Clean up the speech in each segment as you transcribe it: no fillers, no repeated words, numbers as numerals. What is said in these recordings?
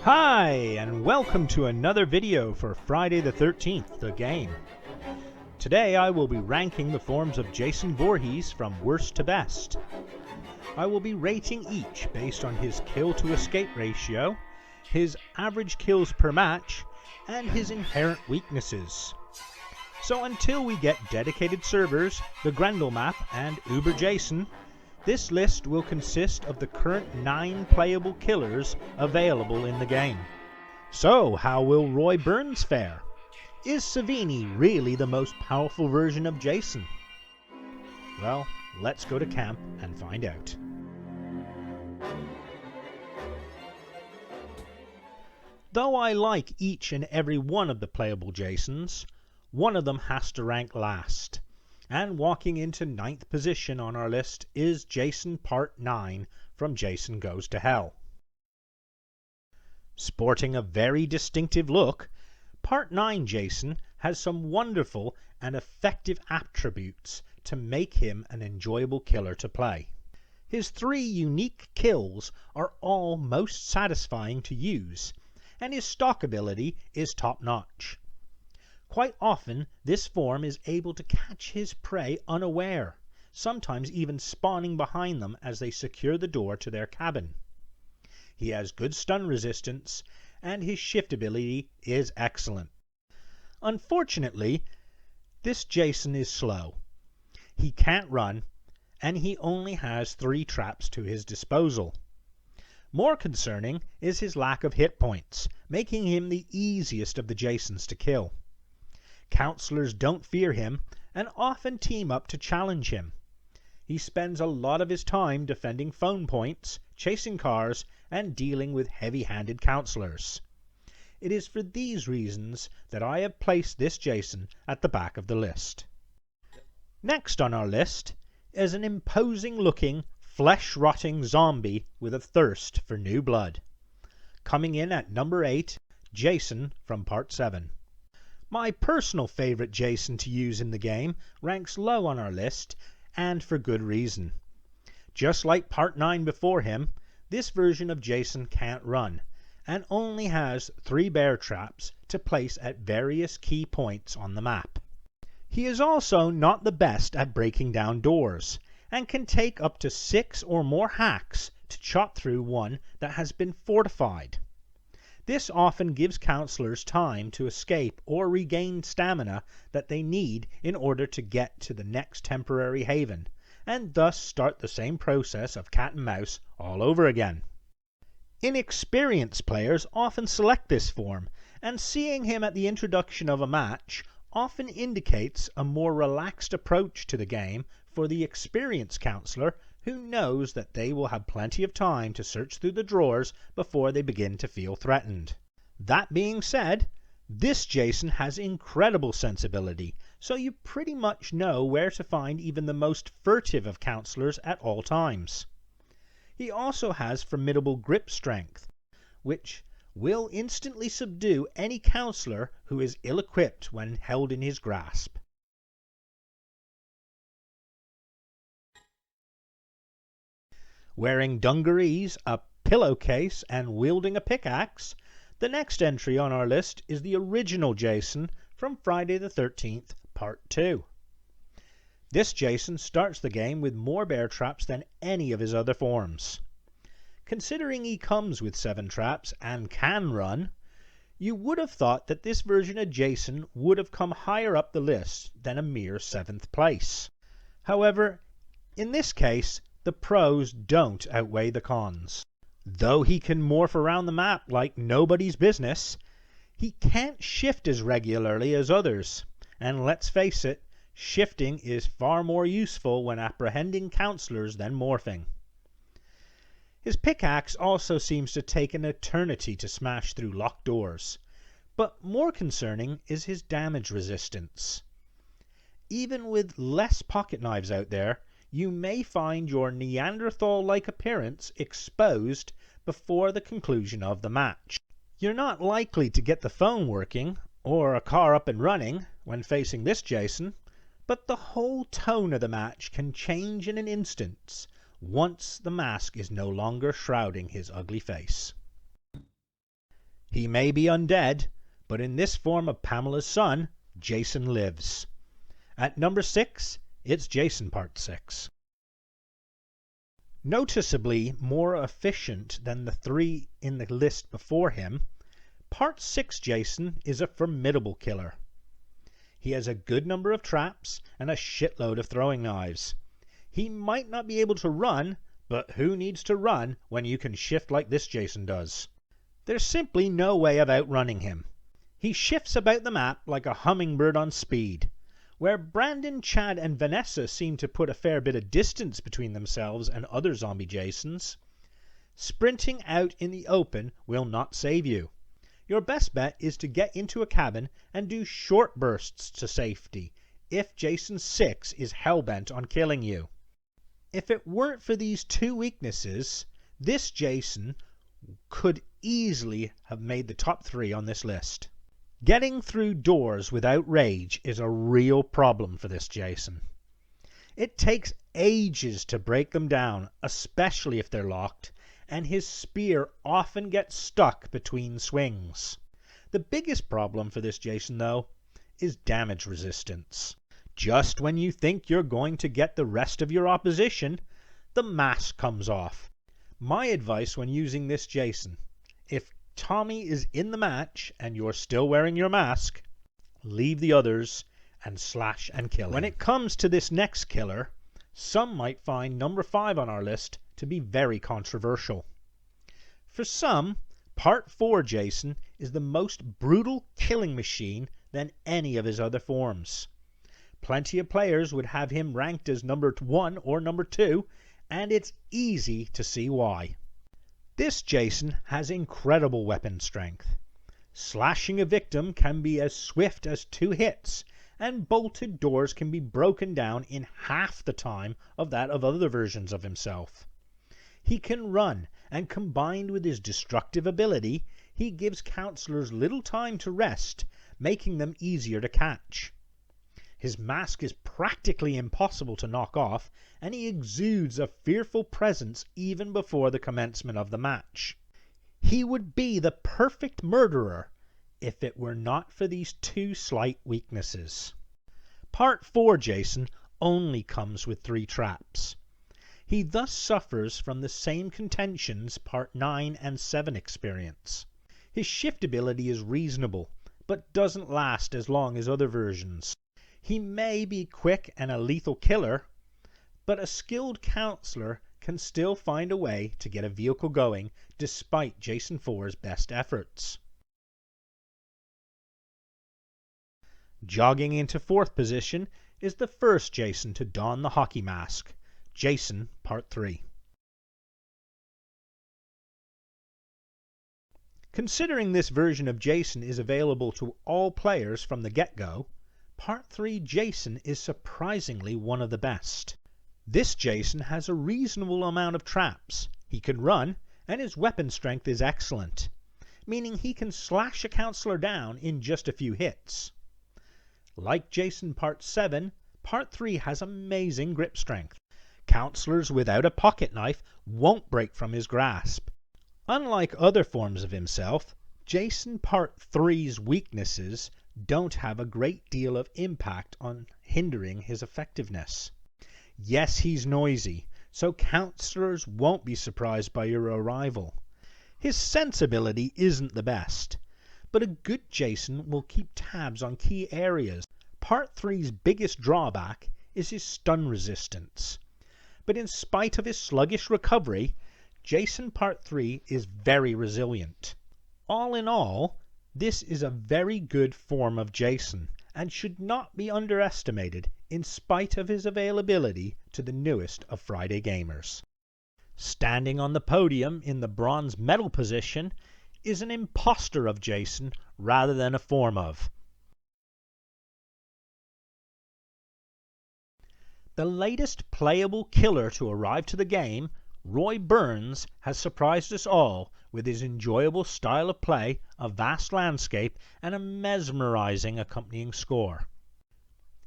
Hi, and welcome to another video for Friday the 13th, the game. Today I will be ranking the forms of Jason Voorhees from worst to best. I will be rating each based on his kill to escape ratio, his average kills per match, and his inherent weaknesses. So until we get dedicated servers, the Grendel map, and Uber Jason, this list will consist of the current 9 playable killers available in the game. So, how will Roy Burns fare? Is Savini really the most powerful version of Jason? Well, let's go to camp and find out. Though I like each and every one of the playable Jasons, one of them has to rank last. And walking into 9th position on our list is Jason Part 9 from Jason Goes to Hell. Sporting a very distinctive look, Part 9 Jason has some wonderful and effective attributes to make him an enjoyable killer to play. His 3 unique kills are all most satisfying to use, and his stalk ability is top-notch. Quite often, this form is able to catch his prey unaware, sometimes even spawning behind them as they secure the door to their cabin. He has good stun resistance, and his shift ability is excellent. Unfortunately, this Jason is slow. He can't run, and he only has 3 traps to his disposal. More concerning is his lack of hit points, making him the easiest of the Jasons to kill. Counselors don't fear him and often team up to challenge him. He spends a lot of his time defending phone points, chasing cars, and dealing with heavy-handed counselors. It is for these reasons that I have placed this Jason at the back of the list. Next on our list is an imposing-looking, flesh-rotting zombie with a thirst for new blood. Coming in at number 8, Jason from Part 7. My personal favorite Jason to use in the game ranks low on our list, and for good reason. Just like Part 9 before him, this version of Jason can't run, and only has 3 bear traps to place at various key points on the map. He is also not the best at breaking down doors, and can take up to 6 or more hacks to chop through one that has been fortified. This often gives counselors time to escape or regain stamina that they need in order to get to the next temporary haven, and thus start the same process of cat and mouse all over again. Inexperienced players often select this form, and seeing him at the introduction of a match often indicates a more relaxed approach to the game for the experienced counselor who knows that they will have plenty of time to search through the drawers before they begin to feel threatened. That being said, this Jason has incredible sensibility, so you pretty much know where to find even the most furtive of counselors at all times. He also has formidable grip strength, which will instantly subdue any counselor who is ill-equipped when held in his grasp. Wearing dungarees, a pillowcase, and wielding a pickaxe, the next entry on our list is the original Jason from Friday the 13th, Part 2. This Jason starts the game with more bear traps than any of his other forms. Considering he comes with 7 traps and can run, you would have thought that this version of Jason would have come higher up the list than a mere 7th place. However, in this case, the pros don't outweigh the cons. Though he can morph around the map like nobody's business, he can't shift as regularly as others, and let's face it, shifting is far more useful when apprehending counselors than morphing. His pickaxe also seems to take an eternity to smash through locked doors, but more concerning is his damage resistance. Even with less pocket knives out there, you may find your Neanderthal-like appearance exposed before the conclusion of the match. You're not likely to get the phone working or a car up and running when facing this Jason, but the whole tone of the match can change in an instant once the mask is no longer shrouding his ugly face. He may be undead, but in this form of Pamela's son, Jason lives. At number 6, it's Jason Part 6. Noticeably more efficient than the 3 in the list before him, Part 6 Jason is a formidable killer. He has a good number of traps and a shitload of throwing knives. He might not be able to run, but who needs to run when you can shift like this Jason does? There's simply no way of outrunning him. He shifts about the map like a hummingbird on speed. Where Brandon, Chad, and Vanessa seem to put a fair bit of distance between themselves and other zombie Jasons, sprinting out in the open will not save you. Your best bet is to get into a cabin and do short bursts to safety if Jason 6 is hellbent on killing you. If it weren't for these 2 weaknesses, this Jason could easily have made the top 3 on this list. Getting through doors without rage is a real problem for this Jason. It takes ages to break them down, especially if they're locked, and his spear often gets stuck between swings. The biggest problem for this Jason, though, is damage resistance. Just when you think you're going to get the rest of your opposition, the mask comes off. My advice when using this Jason: if Tommy is in the match and you're still wearing your mask, leave the others and slash and kill him. When it comes to this next killer, some might find number 5 on our list to be very controversial. For some, Part 4 Jason is the most brutal killing machine than any of his other forms. Plenty of players would have him ranked as number 1 or number 2, and it's easy to see why. This Jason has incredible weapon strength. Slashing a victim can be as swift as 2 hits, and bolted doors can be broken down in half the time of that of other versions of himself. He can run, and combined with his destructive ability, he gives counselors little time to rest, making them easier to catch. His mask is practically impossible to knock off, and he exudes a fearful presence even before the commencement of the match. He would be the perfect murderer if it were not for these 2 slight weaknesses. Part 4 Jason only comes with 3 traps. He thus suffers from the same contentions Part 9 and 7 experience. His shift ability is reasonable, but doesn't last as long as other versions. He may be quick and a lethal killer, but a skilled counselor can still find a way to get a vehicle going despite Jason 4's best efforts. Jogging into 4th position is the first Jason to don the hockey mask, Jason Part 3. Considering this version of Jason is available to all players from the get-go, Part 3 Jason is surprisingly one of the best. This Jason has a reasonable amount of traps. He can run, and his weapon strength is excellent, meaning he can slash a counselor down in just a few hits. Like Jason Part 7, Part 3 has amazing grip strength. Counselors without a pocket knife won't break from his grasp. Unlike other forms of himself, Jason Part 3's weaknesses don't have a great deal of impact on hindering his effectiveness. Yes, he's noisy, so counselors won't be surprised by your arrival. His sensibility isn't the best, but a good Jason will keep tabs on key areas. Part 3's biggest drawback is his stun resistance. But in spite of his sluggish recovery, Jason Part 3 is very resilient. All in all, this is a very good form of Jason, and should not be underestimated in spite of his availability to the newest of Friday gamers. Standing on the podium in the bronze medal position is an imposter of Jason rather than a form of. The latest playable killer to arrive to the game, Roy Burns, has surprised us all with his enjoyable style of play, a vast landscape, and a mesmerizing accompanying score.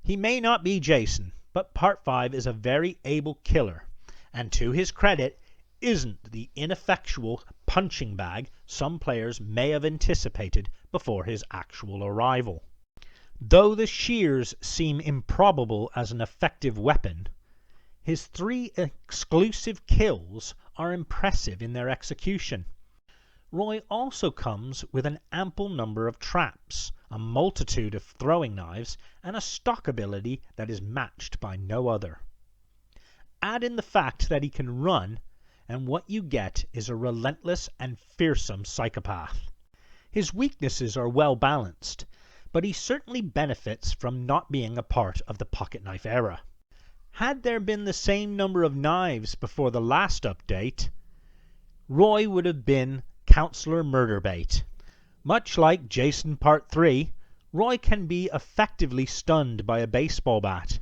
He may not be Jason, but Part 5 is a very able killer, and to his credit, isn't the ineffectual punching bag some players may have anticipated before his actual arrival. Though the shears seem improbable as an effective weapon, his 3 exclusive kills are impressive in their execution. Roy also comes with an ample number of traps, a multitude of throwing knives, and a stock ability that is matched by no other. Add in the fact that he can run, and what you get is a relentless and fearsome psychopath. His weaknesses are well balanced, but he certainly benefits from not being a part of the pocket knife era. Had there been the same number of knives before the last update, Roy would have been Counselor Murderbait. Much like Jason Part 3, Roy can be effectively stunned by a baseball bat,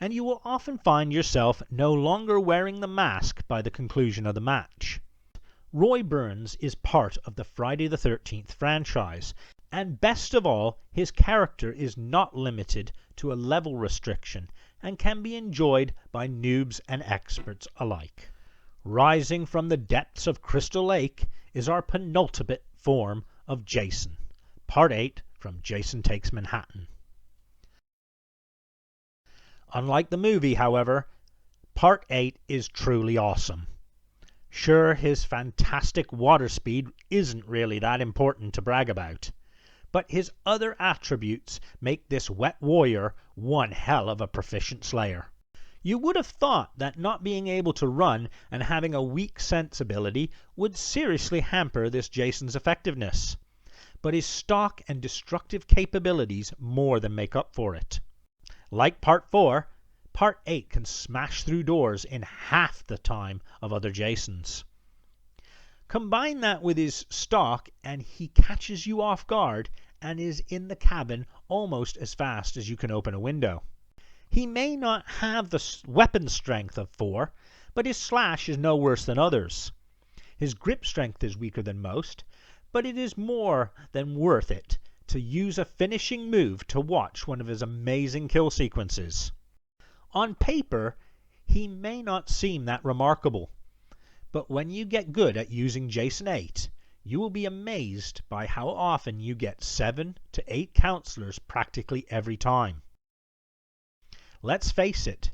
and you will often find yourself no longer wearing the mask by the conclusion of the match. Roy Burns is part of the Friday the 13th franchise, and best of all, his character is not limited to a level restriction and can be enjoyed by noobs and experts alike. Rising from the depths of Crystal Lake is our penultimate form of Jason, Part 8 from Jason Takes Manhattan. Unlike the movie, however, Part 8 is truly awesome. Sure, his fantastic water speed isn't really that important to brag about, but his other attributes make this wet warrior one hell of a proficient slayer. You would have thought that not being able to run and having a weak sense ability would seriously hamper this Jason's effectiveness, but his stock and destructive capabilities more than make up for it. Like Part 4, Part 8 can smash through doors in half the time of other Jasons. Combine that with his stock and he catches you off guard and is in the cabin almost as fast as you can open a window. He may not have the weapon strength of 4, but his slash is no worse than others. His grip strength is weaker than most, but it is more than worth it to use a finishing move to watch one of his amazing kill sequences. On paper, he may not seem that remarkable, but when you get good at using Jason 8, you will be amazed by how often you get 7 to 8 counselors practically every time. Let's face it,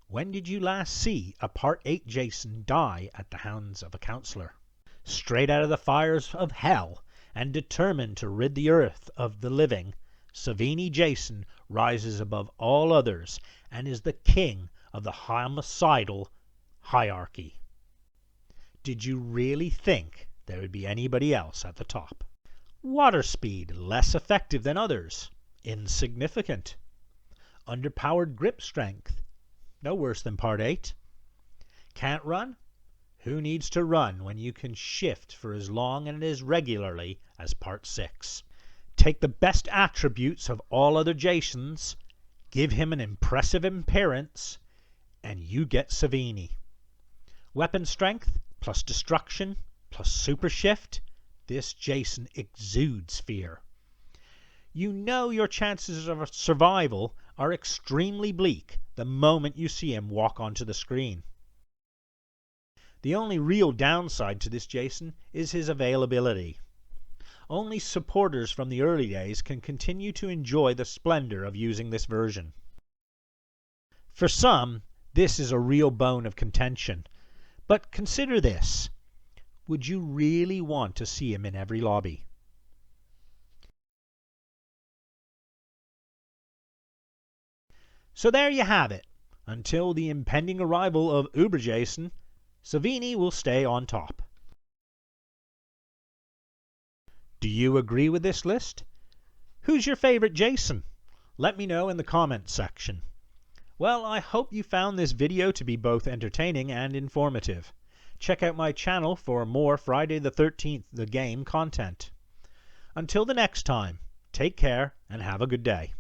when did you last see a Part 8 Jason die at the hands of a counselor? Straight out of the fires of hell and determined to rid the earth of the living, Savini Jason rises above all others and is the king of the homicidal hierarchy. Did you really think there would be anybody else at the top? Water speed, less effective than others, insignificant. Underpowered grip strength, no worse than Part 8. Can't run? Who needs to run when you can shift for as long and as regularly as Part 6? Take the best attributes of all other Jasons, give him an impressive appearance, and you get Savini. Weapon strength plus destruction plus super shift, this Jason exudes fear. You know your chances of survival are extremely bleak the moment you see him walk onto the screen. The only real downside to this Jason is his availability. Only supporters from the early days can continue to enjoy the splendor of using this version. For some, this is a real bone of contention, but consider this. Would you really want to see him in every lobby? So there you have it. Until the impending arrival of Uber Jason, Savini will stay on top. Do you agree with this list? Who's your favorite Jason? Let me know in the comments section. Well, I hope you found this video to be both entertaining and informative. Check out my channel for more Friday the 13th the Game content. Until the next time, take care and have a good day.